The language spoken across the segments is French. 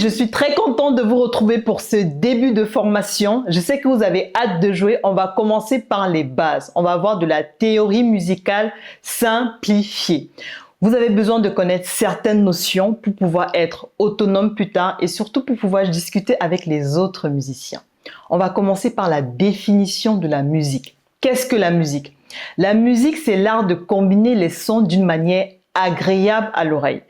je suis très contente de vous retrouver pour ce début de formation. Je sais que vous avez hâte de jouer. On va commencer par les bases. On va voir de la théorie musicale simplifiée. Vous avez besoin de connaître certaines notions pour pouvoir être autonome plus tard et surtout pour pouvoir discuter avec les autres musiciens. On va commencer par la définition de la musique. Qu'est-ce que la musique? La musique, c'est l'art de combiner les sons d'une manière agréable à l'oreille.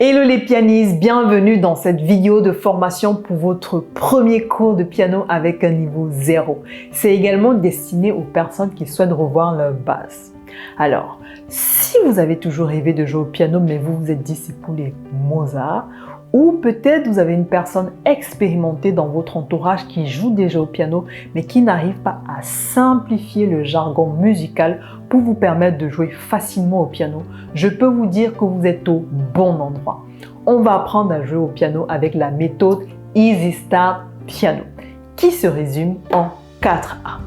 Hello les pianistes, bienvenue dans cette vidéo de formation pour votre premier cours de piano avec un niveau 0. C'est également destiné aux personnes qui souhaitent revoir leur base. Alors, si vous avez toujours rêvé de jouer au piano mais vous vous êtes dit c'est pour les Mozart, ou peut-être vous avez une personne expérimentée dans votre entourage qui joue déjà au piano mais qui n'arrive pas à simplifier le jargon musical pour vous permettre de jouer facilement au piano, je peux vous dire que vous êtes au bon endroit. On va apprendre à jouer au piano avec la méthode Easy Start Piano qui se résume en 4A.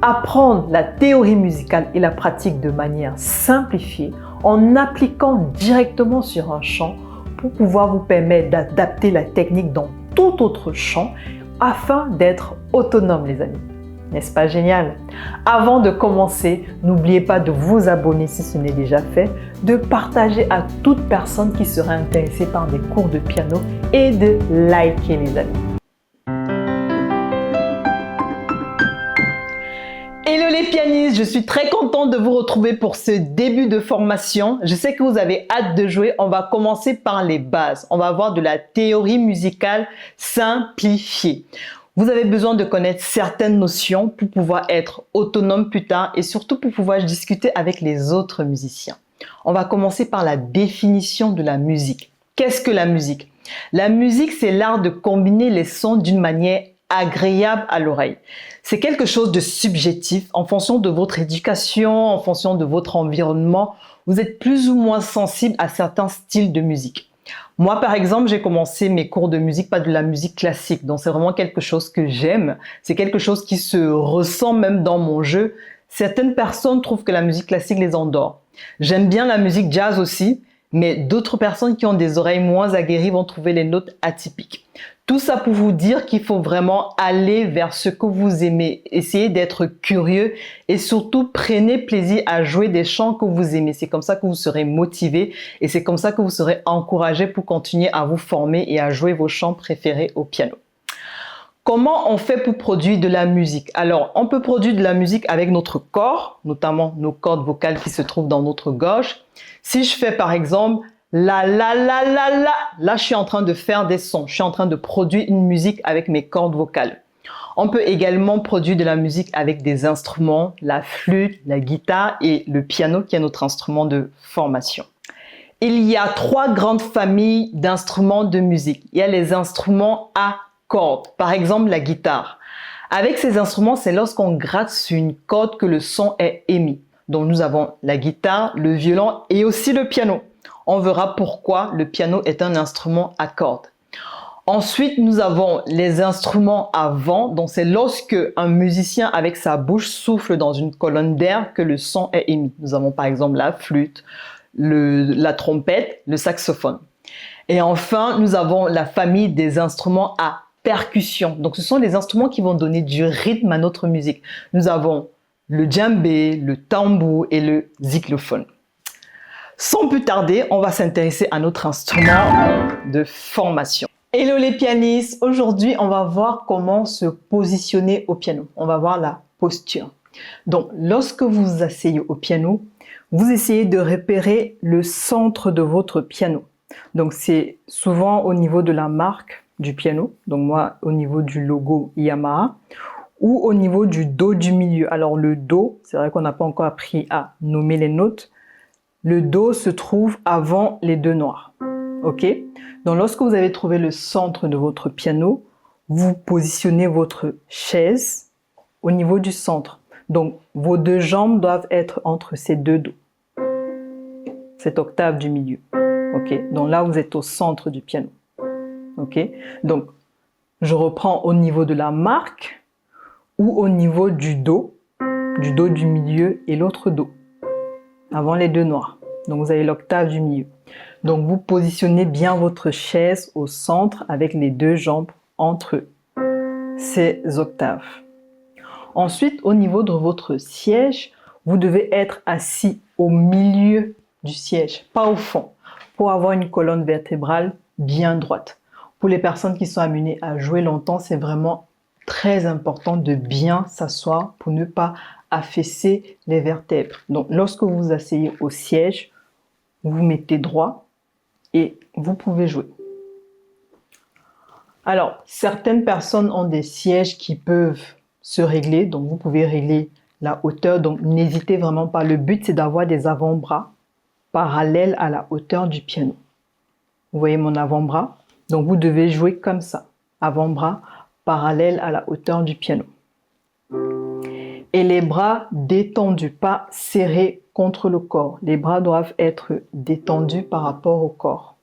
Apprendre la théorie musicale et la pratique de manière simplifiée en appliquant directement sur un chant pour pouvoir vous permettre d'adapter la technique dans tout autre chant afin d'être autonome les amis. N'est-ce pas génial? Avant de commencer, n'oubliez pas de vous abonner si ce n'est déjà fait, de partager à toute personne qui serait intéressée par des cours de piano et de liker les amis. Hello les pianistes, je suis très contente de vous retrouver pour ce début de formation. Je sais que vous avez hâte de jouer. On va commencer par les bases. On va voir de la théorie musicale simplifiée. Vous avez besoin de connaître certaines notions pour pouvoir être autonome plus tard et surtout pour pouvoir discuter avec les autres musiciens. On va commencer par la définition de la musique. Qu'est-ce que la musique? La musique, c'est l'art de combiner les sons d'une manière agréable à l'oreille. C'est quelque chose de subjectif en fonction de votre éducation, en fonction de votre environnement. Vous êtes plus ou moins sensible à certains styles de musique. Moi, par exemple, j'ai commencé mes cours de musique par de la musique classique. Donc, c'est vraiment quelque chose que j'aime. C'est quelque chose qui se ressent même dans mon jeu. Certaines personnes trouvent que la musique classique les endort. J'aime bien la musique jazz aussi, mais d'autres personnes qui ont des oreilles moins aguerries vont trouver les notes atypiques. Tout ça pour vous dire qu'il faut vraiment aller vers ce que vous aimez. Essayez d'être curieux et surtout prenez plaisir à jouer des chants que vous aimez. C'est comme ça que vous serez motivé et c'est comme ça que vous serez encouragé pour continuer à vous former et à jouer vos chants préférés au piano. Comment on fait pour produire de la musique? Alors, on peut produire de la musique avec notre corps, notamment nos cordes vocales qui se trouvent dans notre gorge. Si je fais par exemple la, là je suis en train de faire des sons, je suis en train de produire une musique avec mes cordes vocales. On peut également produire de la musique avec des instruments, la flûte, la guitare et le piano qui est notre instrument de formation. Il y a 3 grandes familles d'instruments de musique. Il y a les instruments à cordes, par exemple la guitare. Avec ces instruments, c'est lorsqu'on gratte sur une corde que le son est émis. Donc nous avons la guitare, le violon et aussi le piano. On verra pourquoi le piano est un instrument à cordes. Ensuite, nous avons les instruments à vent. Donc, c'est lorsque un musicien avec sa bouche souffle dans une colonne d'air que le son est émis. Nous avons par exemple la flûte, la trompette, le saxophone. Et enfin, nous avons la famille des instruments à percussion. Donc, ce sont les instruments qui vont donner du rythme à notre musique. Nous avons le djembé, le tambour et le xylophone. Sans plus tarder, on va s'intéresser à notre instrument de formation. Hello les pianistes! Aujourd'hui, on va voir comment se positionner au piano. On va voir la posture. Donc, lorsque vous vous asseyez au piano, vous essayez de repérer le centre de votre piano. Donc, c'est souvent au niveau de la marque du piano. Donc, moi, au niveau du logo Yamaha ou au niveau du do du milieu. Alors, le do, c'est vrai qu'on n'a pas encore appris à nommer les notes. Le do se trouve avant les 2 noirs. Ok? Donc, lorsque vous avez trouvé le centre de votre piano, vous positionnez votre chaise au niveau du centre. Donc, vos 2 jambes doivent être entre ces 2 dos. Cette octave du milieu. Ok? Donc là, vous êtes au centre du piano. Ok? Donc, je reprends au niveau de la marque ou au niveau du do du milieu et l'autre do. Avant les 2 noirs. Donc, vous avez l'octave du milieu. Donc, vous positionnez bien votre chaise au centre avec les deux jambes entre ces octaves. Ensuite, au niveau de votre siège, vous devez être assis au milieu du siège, pas au fond, pour avoir une colonne vertébrale bien droite. Pour les personnes qui sont amenées à jouer longtemps, c'est vraiment très important de bien s'asseoir pour ne pas affaisser les vertèbres. Donc, lorsque vous vous asseyez au siège, vous vous mettez droit et vous pouvez jouer. Alors, certaines personnes ont des sièges qui peuvent se régler, donc vous pouvez régler la hauteur, donc n'hésitez vraiment pas. Le but, c'est d'avoir des avant-bras parallèles à la hauteur du piano. Vous voyez mon avant-bras? Donc, vous devez jouer comme ça, avant-bras parallèle à la hauteur du piano. Et les bras détendus, pas serrés contre le corps. Les bras doivent être détendus par rapport au corps.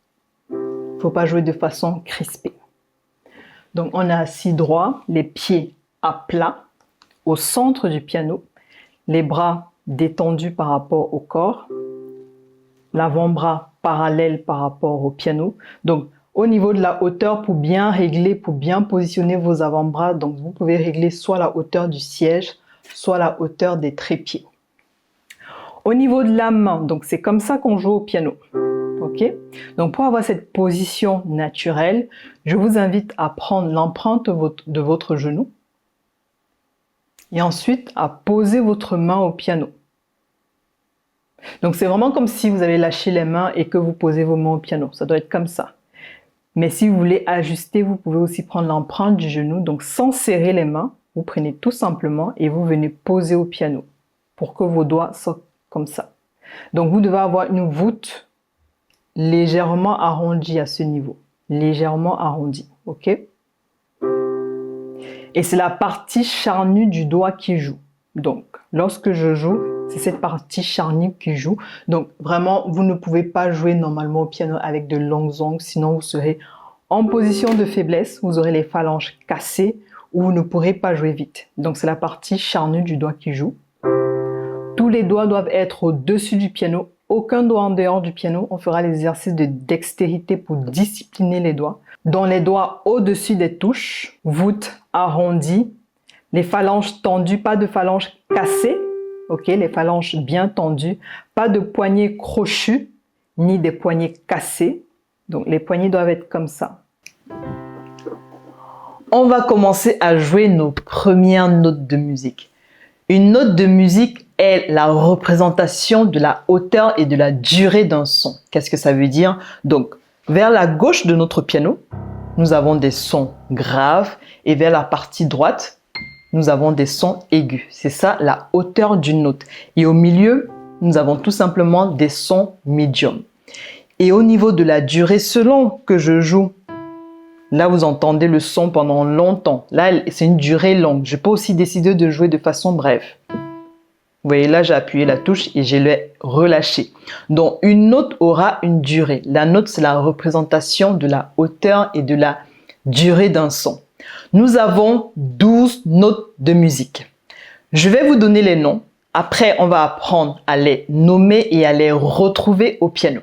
Il ne faut pas jouer de façon crispée. Donc, on est assis droit, les pieds à plat, au centre du piano, les bras détendus par rapport au corps, l'avant-bras parallèle par rapport au piano. Donc, au niveau de la hauteur, pour bien régler, pour bien positionner vos avant-bras, donc vous pouvez régler soit la hauteur du siège, soit la hauteur des trépieds. Au niveau de la main, donc c'est comme ça qu'on joue au piano. Ok? Donc pour avoir cette position naturelle, je vous invite à prendre l'empreinte de votre genou et ensuite à poser votre main au piano. Donc c'est vraiment comme si vous avez lâché les mains et que vous posez vos mains au piano. Ça doit être comme ça. Mais si vous voulez ajuster, vous pouvez aussi prendre l'empreinte du genou. Donc sans serrer les mains, vous prenez tout simplement et vous venez poser au piano pour que vos doigts soient comme ça. Donc vous devez avoir une voûte légèrement arrondie à ce niveau. Légèrement arrondie. Ok? Et c'est la partie charnue du doigt qui joue. Donc lorsque je joue, c'est cette partie charnue qui joue. Donc vraiment, vous ne pouvez pas jouer normalement au piano avec de longues ongles, sinon vous serez en position de faiblesse, vous aurez les phalanges cassées ou vous ne pourrez pas jouer vite. Donc c'est la partie charnue du doigt qui joue. Tous les doigts doivent être au-dessus du piano, aucun doigt en dehors du piano. On fera l'exercice de dextérité pour discipliner les doigts. Dans les doigts au-dessus des touches, voûte arrondie, les phalanges tendues, pas de phalanges cassées. Ok, les phalanges bien tendues, pas de poignets crochus, ni des poignets cassés. Donc les poignets doivent être comme ça. On va commencer à jouer nos premières notes de musique. Une note de musique est la représentation de la hauteur et de la durée d'un son. Qu'est-ce que ça veut dire? Donc, vers la gauche de notre piano, nous avons des sons graves et vers la partie droite, nous avons des sons aigus. C'est ça la hauteur d'une note. Et au milieu, nous avons tout simplement des sons médiums. Et au niveau de la durée, selon que je joue, là vous entendez le son pendant longtemps. Là, c'est une durée longue. Je peux aussi décider de jouer de façon brève. Vous voyez, là j'ai appuyé la touche et je l'ai relâché. Donc une note aura une durée. La note, c'est la représentation de la hauteur et de la durée d'un son. Nous avons 12 notes de musique. Je vais vous donner les noms. Après, on va apprendre à les nommer et à les retrouver au piano.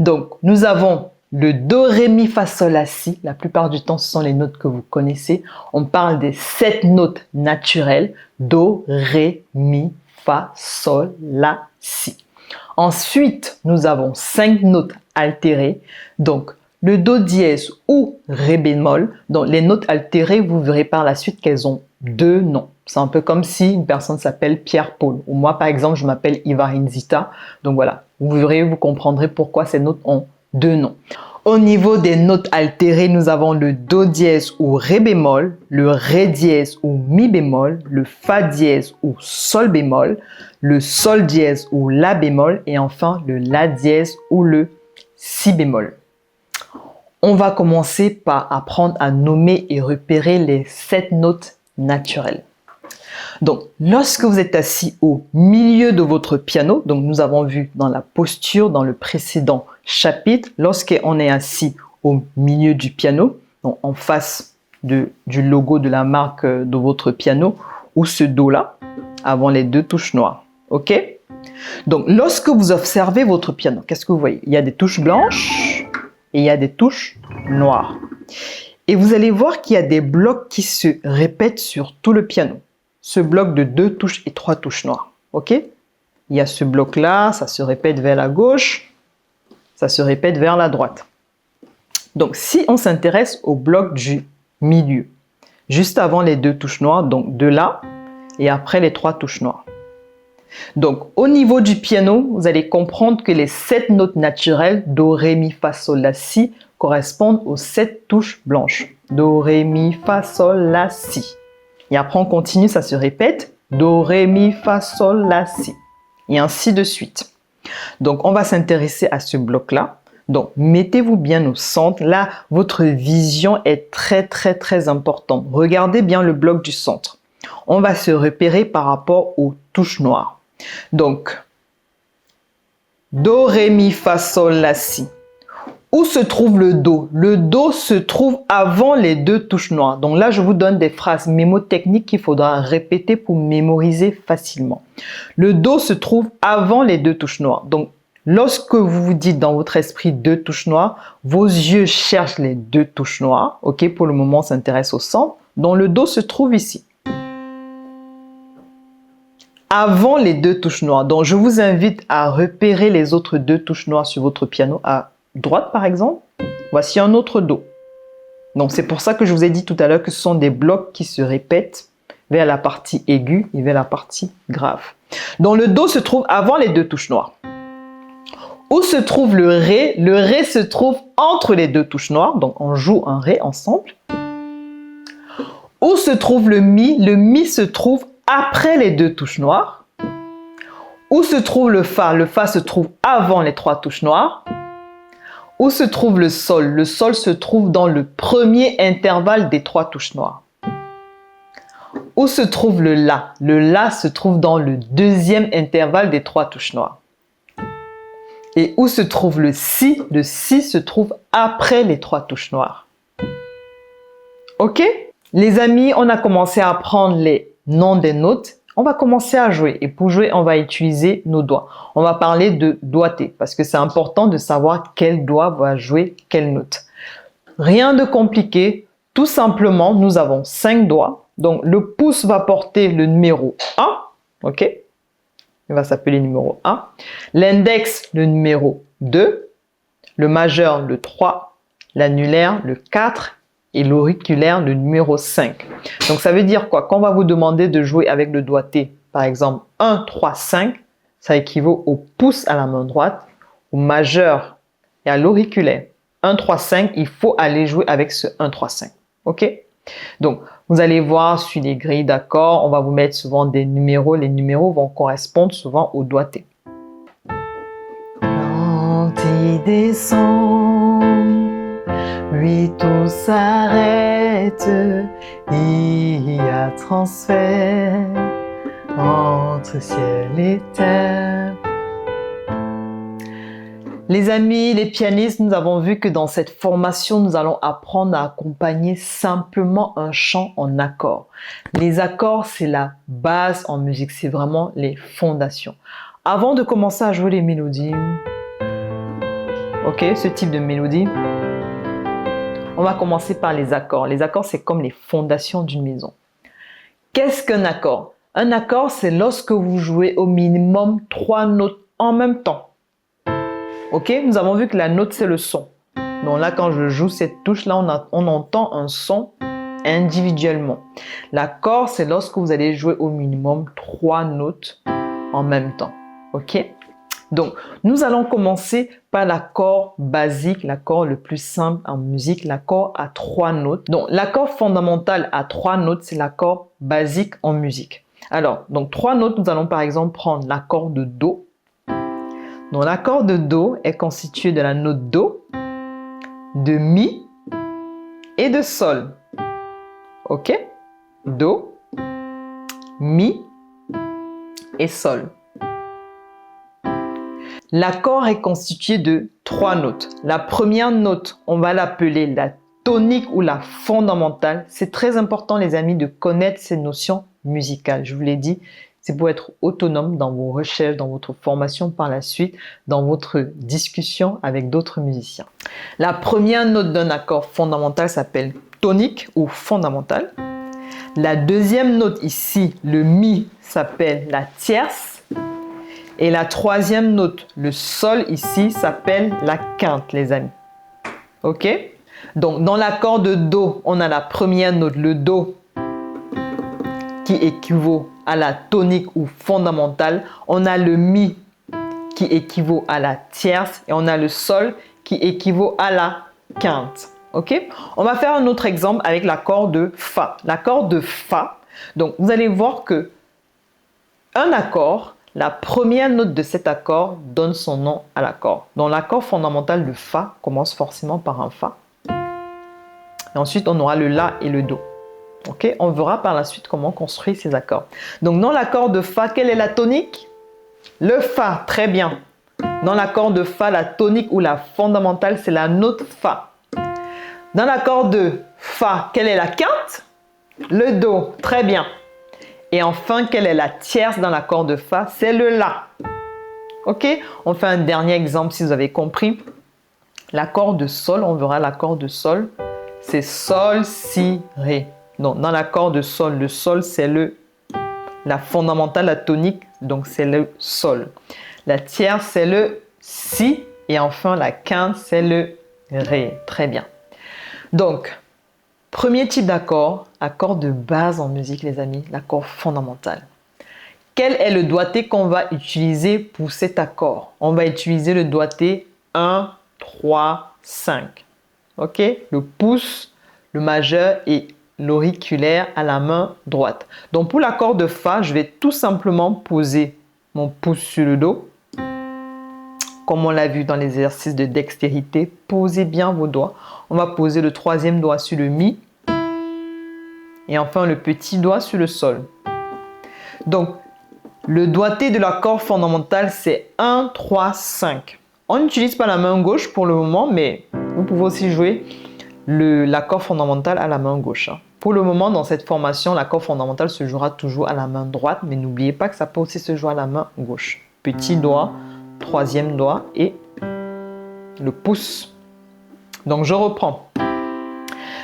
Donc, nous avons le Do, Ré, Mi, Fa, Sol, La, Si. La plupart du temps, ce sont les notes que vous connaissez. On parle des 7 notes naturelles. Do, Ré, Mi, Fa, Sol, La, Si. Ensuite, nous avons 5 notes altérées. Donc, le Do dièse ou Ré bémol. Donc, les notes altérées, vous verrez par la suite qu'elles ont 2 noms. C'est un peu comme si une personne s'appelle Pierre-Paul. Ou moi, par exemple, je m'appelle Ivarinzita. Donc voilà, vous verrez, vous comprendrez pourquoi ces notes ont 2 noms. Au niveau des notes altérées, nous avons le Do dièse ou Ré bémol, le Ré dièse ou Mi bémol, le Fa dièse ou Sol bémol, le Sol dièse ou La bémol et enfin le La dièse ou le Si bémol. On va commencer par apprendre à nommer et repérer les 7 notes naturelles. Donc, lorsque vous êtes assis au milieu de votre piano, donc nous avons vu dans la posture, dans le précédent chapitre, lorsqu'on est assis au milieu du piano, donc en face du logo de la marque de votre piano, ou ce Do-là, avant les 2 touches noires. Ok? Donc, lorsque vous observez votre piano, qu'est-ce que vous voyez? Il y a des touches blanches et il y a des touches noires. Et vous allez voir qu'il y a des blocs qui se répètent sur tout le piano. Ce bloc de 2 touches et 3 touches noires. OK? Il y a ce bloc-là, ça se répète vers la gauche, ça se répète vers la droite. Donc, si on s'intéresse au bloc du milieu, juste avant les 2 touches noires, donc de là, et après les 3 touches noires. Donc, au niveau du piano, vous allez comprendre que les 7 notes naturelles, Do, Ré, Mi, Fa, Sol, La, Si, correspondent aux 7 touches blanches. Do, Ré, Mi, Fa, Sol, La, Si. Et après, on continue, ça se répète. Do, Ré, Mi, Fa, Sol, La, Si. Et ainsi de suite. Donc, on va s'intéresser à ce bloc-là. Donc, mettez-vous bien au centre. Là, votre vision est très importante. Regardez bien le bloc du centre. On va se repérer par rapport aux touches noires. Donc, Do, Ré, Mi, Fa, Sol, La, Si. Où se trouve le Do? Le Do se trouve avant les 2 touches noires. Donc là, je vous donne des phrases mémotechniques qu'il faudra répéter pour mémoriser facilement. Le Do se trouve avant les 2 touches noires. Donc, lorsque vous vous dites dans votre esprit 2 touches noires, vos yeux cherchent les 2 touches noires. OK, pour le moment, on s'intéresse au centre. Donc, le Do se trouve ici. Avant les 2 touches noires. Donc, je vous invite à repérer les autres 2 touches noires sur votre piano à droite, par exemple. Voici un autre Do. Donc, c'est pour ça que je vous ai dit tout à l'heure que ce sont des blocs qui se répètent vers la partie aiguë et vers la partie grave. Donc, le Do se trouve avant les 2 touches noires. Où se trouve le Ré? Le Ré se trouve entre les 2 touches noires. Donc, on joue un Ré ensemble. Où se trouve le Mi? Le Mi se trouve après les 2 touches noires. Où se trouve le Fa? Le Fa se trouve avant les 3 touches noires. Où se trouve le Sol? Le Sol se trouve dans le premier intervalle des 3 touches noires. Où se trouve le La? Le La se trouve dans le deuxième intervalle des 3 touches noires. Et où se trouve le Si? Le Si se trouve après les 3 touches noires. OK? Les amis, on a commencé à apprendre les noms des notes. On va commencer à jouer. Et pour jouer, on va utiliser nos doigts. On va parler de doigté parce que c'est important de savoir quel doigt va jouer quelle note. Rien de compliqué. Tout simplement, nous avons 5 doigts. Donc, le pouce va porter le numéro 1. OK? Il va s'appeler numéro 1. L'index, le numéro 2. Le majeur, le 3. L'annulaire, le 4. Et l'auriculaire, le numéro 5. Donc, ça veut dire quoi? Quand on va vous demander de jouer avec le doigté, par exemple 1, 3, 5, ça équivaut au pouce à la main droite, au majeur et à l'auriculaire. 1, 3, 5, il faut aller jouer avec ce 1, 3, 5. OK? Donc, vous allez voir sur les grilles d'accords, on va vous mettre souvent des numéros. Les numéros vont correspondre souvent au doigté. Quand il descend, oui, tout s'arrête, il y a transfert entre ciel et terre. Les amis, les pianistes, nous avons vu que dans cette formation, nous allons apprendre à accompagner simplement un chant en accords. Les accords, c'est la base en musique, c'est vraiment les fondations. Avant de commencer à jouer les mélodies, ok, ce type de mélodie, on va commencer par les accords. Les accords, c'est comme les fondations d'une maison. Qu'est-ce qu'un accord? Un accord, c'est lorsque vous jouez au minimum 3 notes en même temps. Ok, nous avons vu que la note, c'est le son. Donc là, quand je joue cette touche-là, on entend un son individuellement. L'accord, c'est lorsque vous allez jouer au minimum 3 notes en même temps. Ok? Donc, nous allons commencer par l'accord basique, l'accord le plus simple en musique, l'accord à 3 notes. Donc, l'accord fondamental à 3 notes, c'est l'accord basique en musique. Alors, donc 3 notes, nous allons par exemple prendre l'accord de Do. Donc, l'accord de Do est constitué de la note Do, de Mi et de Sol. OK? Do, Mi et Sol. L'accord est constitué de 3 notes. La première note, on va l'appeler la tonique ou la fondamentale. C'est très important, les amis, de connaître ces notions musicales. Je vous l'ai dit, C'est pour être autonome dans vos recherches, dans votre formation par la suite, dans votre discussion avec d'autres musiciens. La première note d'un accord fondamental s'appelle tonique ou fondamental. La deuxième note ici, le mi, s'appelle la tierce. Et la troisième note, le sol ici, s'appelle la quinte, les amis. Ok? Donc, dans l'accord de do, on a la première note, le do, qui équivaut à la tonique ou fondamentale. On a le mi, qui équivaut à la tierce. Et on a le sol, qui équivaut à la quinte. Ok? On va faire un autre exemple avec l'accord de fa. L'accord de fa, donc vous allez voir que un accord, la première note de cet accord donne son nom à l'accord. Donc l'accord fondamental de fa commence forcément par un fa. Et ensuite, on aura le la et le do. Ok? On verra par la suite comment construire ces accords. Donc dans l'accord de fa, quelle est la tonique? Le fa, très bien. Dans l'accord de fa, la tonique ou la fondamentale, c'est la note fa. Dans l'accord de fa, quelle est la quinte? Le do, très bien. Et enfin, quelle est la tierce dans l'accord de fa? C'est le la. Ok? On fait un dernier exemple si vous avez compris. L'accord de sol, on verra l'accord de sol, c'est sol, si, ré. Donc, dans l'accord de sol, le sol, c'est la fondamentale, la tonique, donc c'est le sol. La tierce, c'est le si. Et enfin, la quinte, c'est le ré. Très bien. Donc, premier type d'accord, accord de base en musique, les amis, l'accord fondamental. Quel est le doigté qu'on va utiliser pour cet accord? On va utiliser le doigté 1, 3, 5. Ok? Le pouce, le majeur et l'auriculaire à la main droite. Donc, pour l'accord de fa, je vais tout simplement poser mon pouce sur le do. Comme on l'a vu dans les exercices de dextérité, posez bien vos doigts. On va poser le troisième doigt sur le mi. Et enfin, le petit doigt sur le sol. Donc, le doigté de l'accord fondamental, c'est 1, 3, 5. On n'utilise pas la main gauche pour le moment, mais vous pouvez aussi jouer l'accord fondamental à la main gauche. Pour le moment, dans cette formation, l'accord fondamental se jouera toujours à la main droite, mais n'oubliez pas que ça peut aussi se jouer à la main gauche. Petit doigt, troisième doigt et le pouce. Donc, je reprends.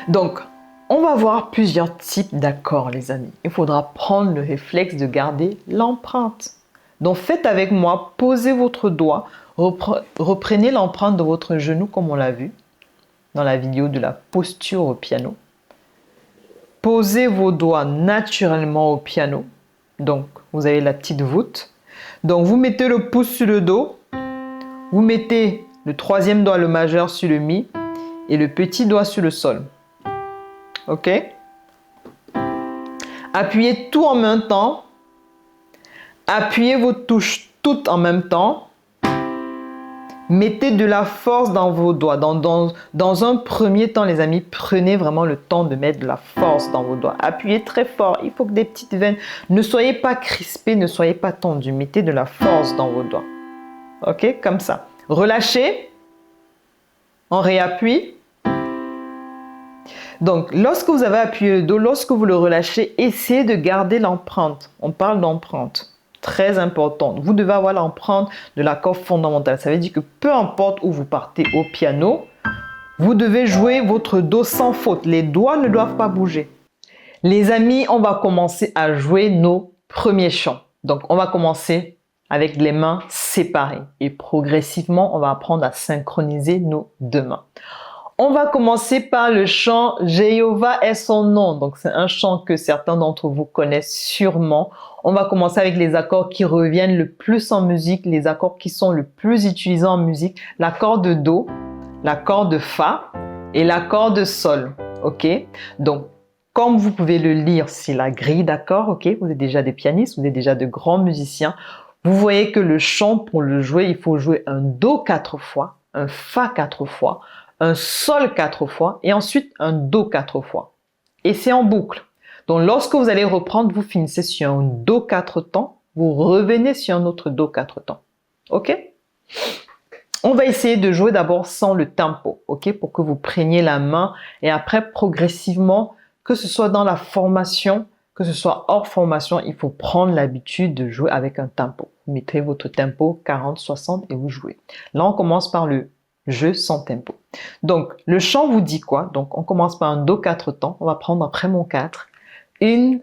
Donc, on va voir plusieurs types d'accords, les amis. Il faudra prendre le réflexe de garder l'empreinte. Donc, faites avec moi, posez votre doigt, reprenez l'empreinte de votre genou comme on l'a vu dans la vidéo de la posture au piano. Posez vos doigts naturellement au piano. Donc, vous avez la petite voûte. Donc, vous mettez le pouce sur le do, vous mettez le troisième doigt, le majeur, sur le mi et le petit doigt sur le sol. Ok? Appuyez tout en même temps. Appuyez vos touches toutes en même temps. Mettez de la force dans vos doigts. Dans un premier temps, les amis, prenez vraiment le temps de mettre de la force dans vos doigts. Appuyez très fort. Il faut que des petites veines. Ne soyez pas crispés, ne soyez pas tendus. Mettez de la force dans vos doigts. Ok? Comme ça. Relâchez. On réappuie. Donc, lorsque vous avez appuyé le do, lorsque vous le relâchez, essayez de garder l'empreinte. On parle d'empreinte. Très importante. Vous devez avoir l'empreinte de l'accord fondamental. Ça veut dire que peu importe où vous partez au piano, vous devez jouer votre do sans faute. Les doigts ne doivent pas bouger. Les amis, on va commencer à jouer nos premiers chants. Donc, on va commencer avec les mains séparées. Et progressivement, on va apprendre à synchroniser nos deux mains. On va commencer par le chant « Jéhovah est son nom ». Donc, c'est un chant que certains d'entre vous connaissent sûrement. On va commencer avec les accords qui reviennent le plus en musique, les accords qui sont le plus utilisés en musique. L'accord de do, l'accord de fa et l'accord de sol. Ok? Donc, comme vous pouvez le lire, c'est la grille d'accords. Ok? Vous êtes déjà des pianistes, vous êtes déjà de grands musiciens. Vous voyez que le chant, pour le jouer, il faut jouer un do 4 fois, un fa 4 fois, un sol 4 fois et ensuite un do 4 fois. Et c'est en boucle. Donc, lorsque vous allez reprendre, vous finissez sur un do 4 temps, vous revenez sur un autre do 4 temps. Ok? On va essayer de jouer d'abord sans le tempo, ok? Pour que vous preniez la main et après, progressivement, que ce soit dans la formation, que ce soit hors formation, il faut prendre l'habitude de jouer avec un tempo. Vous mettez votre tempo 40, 60 et vous jouez. Là, on commence par le jeu sans tempo. Donc, le chant vous dit quoi? Donc, on commence par un Do 4 temps. On va prendre après mon 4. 1,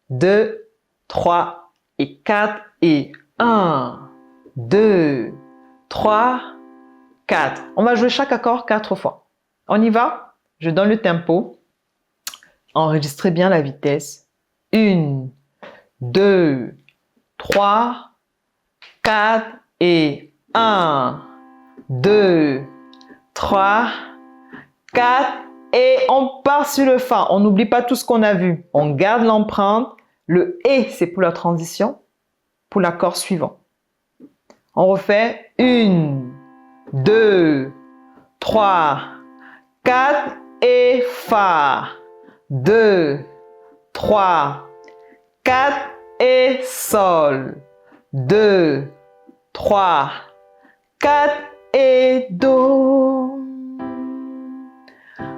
2, 3 et 4 et 1, 2, 3, 4. On va jouer chaque accord 4 fois. On y va? Je donne le tempo. Enregistrez bien la vitesse. 1, 2, 3, 4 et 1, 2, 3, 4 et on part sur le Fa. On n'oublie pas tout ce qu'on a vu. On garde l'empreinte. Le Et, c'est pour la transition, pour l'accord suivant. On refait 1, 2, 3, 4 et Fa. 2, 3, 4 et Sol. 2, 3, 4 et Do.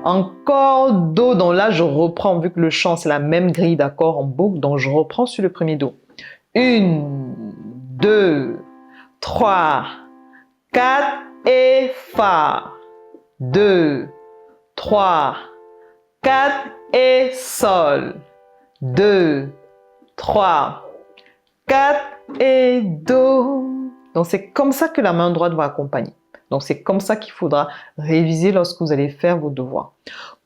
Encore Do, donc là je reprends, vu que le chant c'est la même grille d'accords en boucle, donc je reprends sur le premier Do. 1, 2, 3, 4 et Fa. 2, 3, 4 et Sol. 2, 3, 4 et Do. Donc c'est comme ça que la main droite va accompagner. Donc c'est comme ça qu'il faudra réviser lorsque vous allez faire vos devoirs.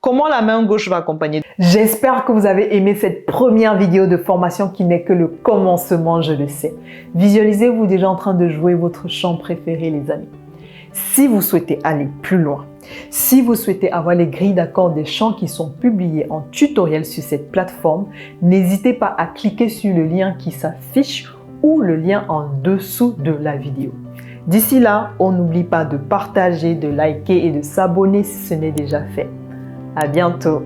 Comment la main gauche va accompagner? J'espère que vous avez aimé cette première vidéo de formation qui n'est que le commencement, je le sais. Visualisez-vous déjà en train de jouer votre chant préféré, les amis. Si vous souhaitez aller plus loin, si vous souhaitez avoir les grilles d'accords des chants qui sont publiés en tutoriel sur cette plateforme, n'hésitez pas à cliquer sur le lien qui s'affiche ou le lien en dessous de la vidéo. D'ici là, on n'oublie pas de partager, de liker et de s'abonner si ce n'est déjà fait. À bientôt!